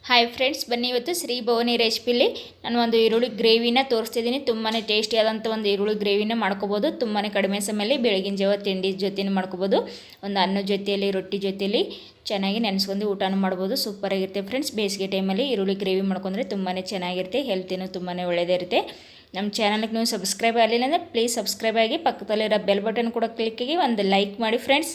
Hi friends, ಬನ್ನಿ ಇವತ್ತು ಶ್ರೀ ಭವಾನಿ ರೆಸಿಪಿಲಿ ನಾನು ಒಂದು ಈರುಳ್ಳಿ ಗ್ರೇವಿನ ತೋರಿಸ್ತಿದ್ದೀನಿ. ತುಂಬಾ ಟೇಸ್ಟಿಯಾದಂಥ ಒಂದು ಈರುಳ್ಳಿ ಗ್ರೇವಿನ ಮಾಡ್ಕೋಬೋದು. ತುಂಬಾ ಕಡಿಮೆ ಸಮಯದಲ್ಲಿ ಬೆಳಗಿನ ಜಾವ ತಿಂಡಿ ಜೊತೆನೂ ಮಾಡ್ಕೋಬೋದು. ಒಂದು ಅನ್ನದ ಜೊತೆಯಲ್ಲಿ ರೊಟ್ಟಿ ಜೊತೆಯಲ್ಲಿ ಚೆನ್ನಾಗಿ ನೆನೆಸ್ಕೊಂಡು ಊಟನೂ ಮಾಡ್ಬೋದು. ಸೂಪರಾಗಿರುತ್ತೆ ಫ್ರೆಂಡ್ಸ್. ಬೇಸಿಗೆ ಟೈಮಲ್ಲಿ ಈರುಳ್ಳಿ ಗ್ರೇವಿ ಮಾಡ್ಕೊಂಡ್ರೆ ತುಂಬಾ ಚೆನ್ನಾಗಿರುತ್ತೆ. ಹೆಲ್ತಿನೂ ತುಂಬಾ ಒಳ್ಳೆಯದೇ ಇರುತ್ತೆ. ನಮ್ಮ ಚಾನಲ್ಗೆ ನೀವು ಸಬ್ಸ್ಕ್ರೈಬ್ ಆಗಲಿಲ್ಲ ಅಂದರೆ ಪ್ಲೀಸ್ ಸಬ್ಸ್ಕ್ರೈಬ್ ಆಗಿ, ಪಕ್ಕದಲ್ಲಿರೋ ಬೆಲ್ ಬಟನ್ ಕೂಡ ಕ್ಲಿಕ್ಕಾಗಿ ಒಂದು ಲೈಕ್ ಮಾಡಿ ಫ್ರೆಂಡ್ಸ್.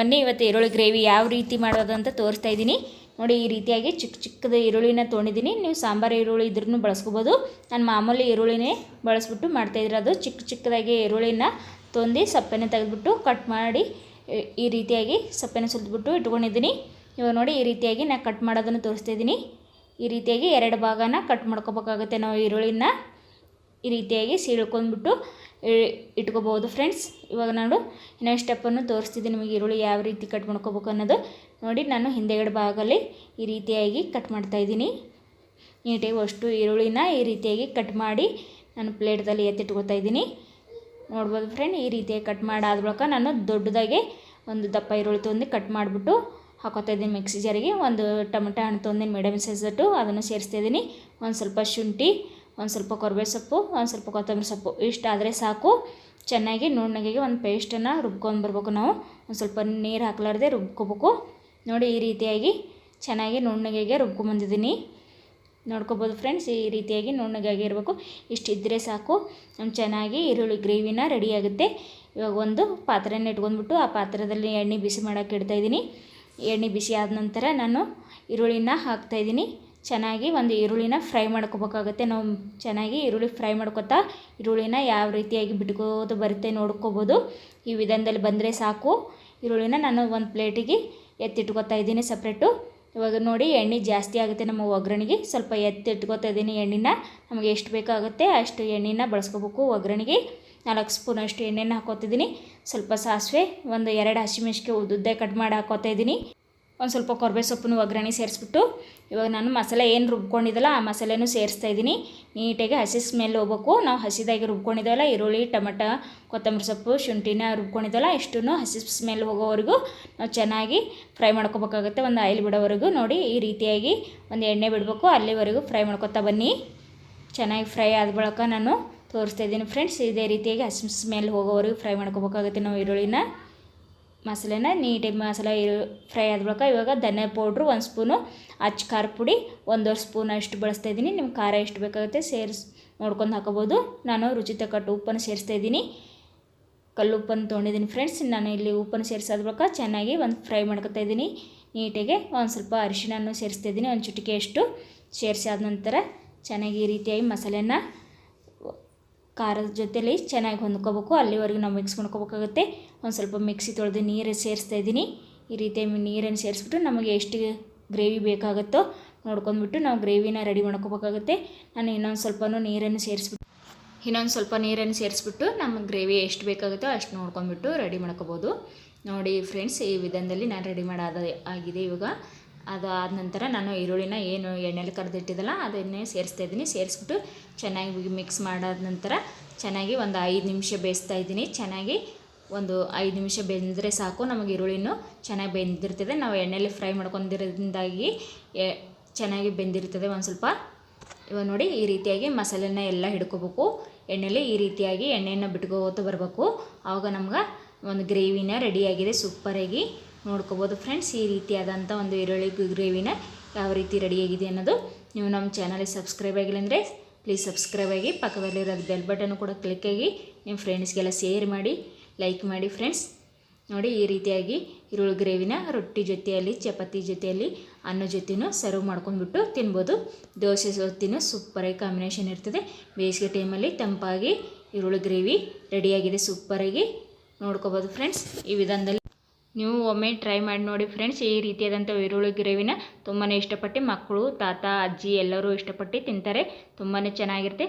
ಬನ್ನಿ ಇವತ್ತು ಈರುಳ್ಳಿ ಗ್ರೇವಿ ಯಾವ ರೀತಿ ಮಾಡೋದು ಅಂತ ತೋರಿಸ್ತಾ ಇದ್ದೀನಿ. ನೋಡಿ, ಈ ರೀತಿಯಾಗಿ ಚಿಕ್ಕ ಚಿಕ್ಕದ ಈರುಳ್ಳಿನ ತೊಗೊಂಡಿದ್ದೀನಿ. ನೀವು ಸಾಂಬಾರು ಈರುಳ್ಳಿ ಇದ್ರೂ ಬಳಸ್ಕೋಬೋದು. ನಾನು ಮಾಮೂಲಿ ಈರುಳ್ಳಿನೇ ಬಳಸ್ಬಿಟ್ಟು ಮಾಡ್ತಾಯಿರೋದು. ಚಿಕ್ಕ ಚಿಕ್ಕದಾಗಿ ಈರುಳ್ಳಿನ ತೊಂದು ಸಪ್ಪೆನ ತೆಗೆದುಬಿಟ್ಟು ಕಟ್ ಮಾಡಿ ಈ ರೀತಿಯಾಗಿ ಸಪ್ಪೆನ ಸುಲಿದ್ಬಿಟ್ಟು ಇಟ್ಕೊಂಡಿದ್ದೀನಿ. ಇವಾಗ ನೋಡಿ, ಈ ರೀತಿಯಾಗಿ ನಾನು ಕಟ್ ಮಾಡೋದನ್ನು ತೋರಿಸ್ತಾಯಿದ್ದೀನಿ. ಈ ರೀತಿಯಾಗಿ 2 ಭಾಗನ ಕಟ್ ಮಾಡ್ಕೋಬೇಕಾಗುತ್ತೆ. ನಾವು ಈರುಳ್ಳಿನ ಈ ರೀತಿಯಾಗಿ ಸೀಳ್ಕೊಂಡ್ಬಿಟ್ಟು ಇಟ್ಕೋಬೋದು ಫ್ರೆಂಡ್ಸ್. ಇವಾಗ ನಾನು ಇನ್ನೊಂದು ಸ್ಟೆಪ್ಪನ್ನು ತೋರಿಸ್ತಿದ್ದೀನಿ ನಿಮಗೆ, ಈರುಳ್ಳಿ ಯಾವ ರೀತಿ ಕಟ್ ಮಾಡ್ಕೋಬೇಕು ಅನ್ನೋದು. ನೋಡಿ, ನಾನು ಹಿಂದೆಗಡೆ ಭಾಗದಲ್ಲಿ ಈ ರೀತಿಯಾಗಿ ಕಟ್ ಮಾಡ್ತಾಯಿದ್ದೀನಿ. ನೀಟಾಗಿ ಅಷ್ಟು ಈರುಳ್ಳಿನ ಈ ರೀತಿಯಾಗಿ ಕಟ್ ಮಾಡಿ ನಾನು ಪ್ಲೇಟ್ದಲ್ಲಿ ಎತ್ತಿಟ್ಕೋತಾ ಇದ್ದೀನಿ. ನೋಡ್ಬೋದು ಫ್ರೆಂಡ್, ಈ ರೀತಿಯಾಗಿ ಕಟ್ ಮಾಡಾದ ಬಳಿಕ ನಾನು ದೊಡ್ಡದಾಗಿ ಒಂದು ದಪ್ಪ ಈರುಳ್ಳಿ ತೊಂದು ಕಟ್ ಮಾಡಿಬಿಟ್ಟು ಹಾಕೋತಾ ಇದ್ದೀನಿ ಮಿಕ್ಸಿ ಜಾರಿಗೆ. ಒಂದು ಟೊಮೆಟೊ ಹಣ್ಣು ತೊಂದಿನಿ ಮೀಡಿಯಮ್ ಸೈಜಟ್ಟು, ಅದನ್ನು ಸೇರಿಸ್ತಾ ಇದ್ದೀನಿ. ಒಂದು ಸ್ವಲ್ಪ ಶುಂಠಿ, ಒಂದು ಸ್ವಲ್ಪ ಕೊತ್ತಂಬರಿ ಸೊಪ್ಪು, ಒಂದು ಸ್ವಲ್ಪ ಕೊತ್ತಂಬರಿ ಸೊಪ್ಪು, ಇಷ್ಟು ಆದರೆ ಸಾಕು. ಚೆನ್ನಾಗಿ ನುಣ್ಣಗೆ ಒಂದು ಪೇಸ್ಟನ್ನು ರುಬ್ಕೊಂಡ್ಬರ್ಬೇಕು. ನಾವು ಒಂದು ಸ್ವಲ್ಪ ನೀರು ಹಾಕ್ಲಾರ್ದೆ ರುಬ್ಕೋಬೇಕು. ನೋಡಿ, ಈ ರೀತಿಯಾಗಿ ಚೆನ್ನಾಗಿ ನುಣ್ಣಗೆ ರುಬ್ಕೊಂಬಂದಿದ್ದೀನಿ. ನೋಡ್ಕೋಬೋದು ಫ್ರೆಂಡ್ಸ್, ಈ ರೀತಿಯಾಗಿ ನುಣ್ಣಗಾಗಿ ಇರಬೇಕು. ಇಷ್ಟಿದ್ದರೆ ಸಾಕು, ನಮ್ಮ ಚೆನ್ನಾಗಿ ಈರುಳ್ಳಿ ಗ್ರೇವಿನ ರೆಡಿಯಾಗುತ್ತೆ. ಇವಾಗ ಒಂದು ಪಾತ್ರೆನ ಇಟ್ಕೊಂಡ್ಬಿಟ್ಟು ಆ ಪಾತ್ರದಲ್ಲಿ ಎಣ್ಣೆ ಬಿಸಿ ಮಾಡೋಕ್ಕೆ ಇಡ್ತಾಯಿದ್ದೀನಿ. ಎಣ್ಣೆ ಬಿಸಿ ಆದ ನಂತರ ನಾನು ಈರುಳ್ಳಿನ ಹಾಕ್ತಾಯಿದ್ದೀನಿ. ಚೆನ್ನಾಗಿ ಒಂದು ಈರುಳ್ಳಿನ ಫ್ರೈ ಮಾಡ್ಕೋಬೇಕಾಗುತ್ತೆ. ನಾವು ಚೆನ್ನಾಗಿ ಈರುಳ್ಳಿ ಫ್ರೈ ಮಾಡ್ಕೊತಾ ಈರುಳ್ಳಿನ ಯಾವ ರೀತಿಯಾಗಿ ಬಿಟ್ಕೋದು ಬರುತ್ತೆ ನೋಡ್ಕೋಬೋದು. ಈ ವಿಧಾನದಲ್ಲಿ ಬಂದರೆ ಸಾಕು. ಈರುಳ್ಳಿನ ನಾನು ಒಂದು ಪ್ಲೇಟಿಗೆ ಎತ್ತಿಟ್ಕೋತಾ ಇದ್ದೀನಿ ಸಪ್ರೇಟು. ಇವಾಗ ನೋಡಿ, ಎಣ್ಣೆ ಜಾಸ್ತಿ ಆಗುತ್ತೆ ನಮ್ಮ ಒಗ್ಗರಣೆಗೆ. ಸ್ವಲ್ಪ ಎತ್ತಿಟ್ಕೋತಾ ಇದ್ದೀನಿ ಎಣ್ಣೆನ. ನಮಗೆ ಎಷ್ಟು ಬೇಕಾಗುತ್ತೆ ಅಷ್ಟು ಎಣ್ಣೆನ ಬಳಸ್ಕೋಬೇಕು. ಒಗ್ಗರಣೆಗೆ 4 ಸ್ಪೂನ್ ಅಷ್ಟು ಎಣ್ಣೆನ ಹಾಕೋತಿದ್ದೀನಿ. ಸ್ವಲ್ಪ ಸಾಸಿವೆ, ಒಂದು 2 ಹಸಿಮೆಣಸಿಗೆ ಉದ್ದುದ್ದ ಕಟ್ ಮಾಡಿ ಹಾಕೋತಾ ಇದ್ದೀನಿ. ಒಂದು ಸ್ವಲ್ಪ ಕೊತ್ತಂಬರಿ ಸೊಪ್ಪನ್ನು ಒಗ್ಗರಣೆ ಸೇರಿಸ್ಬಿಟ್ಟು ಇವಾಗ ನಾನು ಮಸಾಲೆ ಏನು ರುಬ್ಕೊಂಡಿದ್ದಲ್ಲ ಆ ಮಸಾಲೆನೂ ಸೇರಿಸ್ತಾ ಇದ್ದೀನಿ. ನೀಟಾಗಿ ಹಸಿ ಸ್ಮೆಲ್ ಹೋಗ್ಬೇಕು. ನಾವು ಹಸಿದಾಗಿ ರುಬ್ಕೊಂಡಿದ್ದಲ್ಲ ಈರುಳ್ಳಿ, ಟೊಮೆಟೊ, ಕೊತ್ತಂಬರಿ ಸೊಪ್ಪು, ಶುಂಠಿನ ರುಬ್ಕೊಂಡಿದ್ದಲ್ಲ ಇಷ್ಟನ್ನು ಹಸಿ ಸ್ಮೆಲ್ ಹೋಗೋವರೆಗೂ ನಾವು ಚೆನ್ನಾಗಿ ಫ್ರೈ ಮಾಡ್ಕೋಬೇಕಾಗುತ್ತೆ. ಒಂದು ಆಯಿಲ್ ಬಿಡೋವರೆಗೂ. ನೋಡಿ, ಈ ರೀತಿಯಾಗಿ ಒಂದು ಎಣ್ಣೆ ಬಿಡಬೇಕು. ಅಲ್ಲಿವರೆಗೂ ಫ್ರೈ ಮಾಡ್ಕೊತಾ ಬನ್ನಿ. ಚೆನ್ನಾಗಿ ಫ್ರೈ ಆದ ಬಳಿಕ ನಾನು ತೋರಿಸ್ತಾ ಇದ್ದೀನಿ ಫ್ರೆಂಡ್ಸ್. ಇದೇ ರೀತಿಯಾಗಿ ಹಸಿ ಸ್ಮೆಲ್ ಹೋಗೋವರೆಗೂ ಫ್ರೈ ಮಾಡ್ಕೋಬೇಕಾಗುತ್ತೆ ನಾವು ಈರುಳ್ಳಿನ. ಮಸಾಲೆನ ನೀಟಾಗಿ ಮಸಾಲೆ ಫ್ರೈ ಆದ ಬಳಿಕ ಇವಾಗ ಧನಿಯಾ ಪೌಡ್ರು 1 ಸ್ಪೂನು, ಅಚ್ಚ ಖಾರ ಪುಡಿ 1.5 ಸ್ಪೂನ್ ಅಷ್ಟು ಬಳಸ್ತಾ ಇದ್ದೀನಿ. ನಿಮ್ಗೆ ಖಾರ ಎಷ್ಟು ಬೇಕಾಗುತ್ತೆ ನೋಡ್ಕೊಂಡು ಹಾಕೋಬೋದು. ನಾನು ರುಚಿ ತಕ್ಕಟ್ಟು ಉಪ್ಪನ್ನು ಸೇರಿಸ್ತಾ ಇದ್ದೀನಿ. ಕಲ್ಲು ಉಪ್ಪನ್ನು ತೊಗೊಂಡಿದ್ದೀನಿ ಫ್ರೆಂಡ್ಸ್. ನಾನು ಇಲ್ಲಿ ಉಪ್ಪನ್ನು ಸೇರಿಸಾದ ಬಳಿಕ ಚೆನ್ನಾಗಿ ಒಂದು ಫ್ರೈ ಮಾಡ್ಕೊತಾ ಇದ್ದೀನಿ. ನೀಟಾಗಿ ಒಂದು ಸ್ವಲ್ಪ ಅರಿಶಿಣನ್ನು ಸೇರಿಸ್ತಾ ಇದ್ದೀನಿ, ಒಂದು ಚಿಟಿಕೆಯಷ್ಟು. ಸೇರಿಸಾದ ನಂತರ ಚೆನ್ನಾಗಿ ಈ ರೀತಿಯಾಗಿ ಮಸಾಲೆನ ಖಾರದ ಜೊತೆಲಿ ಚೆನ್ನಾಗಿ ಹೊಂದ್ಕೋಬೇಕು. ಅಲ್ಲಿವರೆಗೂ ನಾವು ಮಿಕ್ಸ್ ಮಾಡ್ಕೋಬೇಕಾಗುತ್ತೆ. ಒಂದು ಸ್ವಲ್ಪ ಮಿಕ್ಸಿ ತೊಳೆದು ನೀರು ಸೇರಿಸ್ತಾ ಇದ್ದೀನಿ. ಈ ರೀತಿಯಾಗಿ ನೀರನ್ನು ಸೇರಿಸ್ಬಿಟ್ಟು ನಮಗೆ ಎಷ್ಟು ಗ್ರೇವಿ ಬೇಕಾಗುತ್ತೋ ನೋಡ್ಕೊಂಡ್ಬಿಟ್ಟು ನಾವು ಗ್ರೇವಿನ ರೆಡಿ ಮಾಡ್ಕೋಬೇಕಾಗುತ್ತೆ. ನಾನು ಇನ್ನೊಂದು ಸ್ವಲ್ಪ ನೀರನ್ನು ಸೇರಿಸ್ಬಿಟ್ಟು ನಮಗೆ ಗ್ರೇವಿ ಎಷ್ಟು ಬೇಕಾಗುತ್ತೋ ಅಷ್ಟು ನೋಡ್ಕೊಂಡ್ಬಿಟ್ಟು ರೆಡಿ ಮಾಡ್ಕೋಬೋದು. ನೋಡಿ ಫ್ರೆಂಡ್ಸ್, ಈ ವಿಧಾನದಲ್ಲಿ ನಾನು ರೆಡಿ ಆಗಿದೆ. ಇವಾಗ ಅದಾದ ನಂತರ ನಾನು ಈರುಳ್ಳಿನ ಏನು ಎಣ್ಣೆಲಿ ಕರೆದಿಟ್ಟಿದ್ದಲ್ಲ ಅದನ್ನೇ ಸೇರಿಸ್ತಾ ಇದ್ದೀನಿ. ಸೇರಿಸ್ಬಿಟ್ಟು ಚೆನ್ನಾಗಿ ಮಿಕ್ಸ್ ಮಾಡಾದ ನಂತರ ಚೆನ್ನಾಗಿ ಒಂದು 5 ನಿಮಿಷ ಬೇಯಿಸ್ತಾ ಇದ್ದೀನಿ. ಚೆನ್ನಾಗಿ ಒಂದು 5 ನಿಮಿಷ ಬೆಂದರೆ ಸಾಕು. ನಮಗೆ ಈರುಳ್ಳಿನೂ ಚೆನ್ನಾಗಿ ಬೆಂದಿರ್ತದೆ. ನಾವು ಎಣ್ಣೆಲಿ ಫ್ರೈ ಮಾಡ್ಕೊಂಡಿರೋದ್ರಿಂದಾಗಿ ಚೆನ್ನಾಗಿ ಬೆಂದಿರ್ತದೆ ಒಂದು ಸ್ವಲ್ಪ. ಇವಾಗ ನೋಡಿ, ಈ ರೀತಿಯಾಗಿ ಮಸಾಲೆನ ಎಲ್ಲ ಹಿಡ್ಕೋಬೇಕು ಎಣ್ಣೆಲಿ. ಈ ರೀತಿಯಾಗಿ ಎಣ್ಣೆಯನ್ನು ಬಿಟ್ಕೋತ ಬರಬೇಕು. ಆವಾಗ ನಮ್ಗೆ ಒಂದು ಗ್ರೇವಿನ ರೆಡಿಯಾಗಿದೆ ಸೂಪರಾಗಿ. ನೋಡ್ಕೋಬೋದು ಫ್ರೆಂಡ್ಸ್, ಈ ರೀತಿಯಾದಂಥ ಒಂದು ಈರುಳ್ಳಿ ಗ್ರೇವಿನ ಯಾವ ರೀತಿ ರೆಡಿಯಾಗಿದೆ ಅನ್ನೋದು. ನೀವು ನಮ್ಮ ಚಾನಲ್ಗೆ ಸಬ್ಸ್ಕ್ರೈಬ್ ಆಗಿಲ್ಲ ಅಂದರೆ ಪ್ಲೀಸ್ ಸಬ್ಸ್ಕ್ರೈಬ್ ಆಗಿ, ಪಕ್ಕದಲ್ಲಿರೋದು ಬೆಲ್ ಬಟನ್ ಕೂಡ ಕ್ಲಿಕ್ ಆಗಿ ನಿಮ್ಮ ಫ್ರೆಂಡ್ಸ್ಗೆಲ್ಲ ಶೇರ್ ಮಾಡಿ, ಲೈಕ್ ಮಾಡಿ ಫ್ರೆಂಡ್ಸ್. ನೋಡಿ, ಈ ರೀತಿಯಾಗಿ ಈರುಳ್ಳಿ ಗ್ರೇವಿನ ರೊಟ್ಟಿ ಜೊತೆಯಲ್ಲಿ, ಚಪಾತಿ ಜೊತೆಯಲ್ಲಿ, ಅನ್ನ ಜೊತೆನೂ ಸರ್ವ್ ಮಾಡ್ಕೊಂಡ್ಬಿಟ್ಟು ತಿನ್ಬೋದು. ದೋಸೆ ಜೊತೆನೂ ಸೂಪರಾಗಿ ಕಾಂಬಿನೇಷನ್ ಇರ್ತದೆ. ಬೇಸಿಗೆ ಟೈಮಲ್ಲಿ ತಂಪಾಗಿ ಈರುಳ್ಳಿ ಗ್ರೇವಿ ರೆಡಿಯಾಗಿದೆ ಸೂಪರಾಗಿ. ನೋಡ್ಕೋಬೋದು ಫ್ರೆಂಡ್ಸ್. ಈ ವಿಧಾನದಲ್ಲಿ ನೀವು ಒಮ್ಮೆ ಟ್ರೈ ಮಾಡಿ ನೋಡಿ ಫ್ರೆಂಡ್ಸ್. ಈ ರೀತಿಯಾದಂಥ ಈರುಳ್ಳಿ ಗ್ರೇವಿನ ತುಂಬಾ ಇಷ್ಟಪಟ್ಟು ಮಕ್ಕಳು, ತಾತ, ಅಜ್ಜಿ ಎಲ್ಲರೂ ಇಷ್ಟಪಟ್ಟು ತಿಂತಾರೆ. ತುಂಬಾ ಚೆನ್ನಾಗಿರುತ್ತೆ.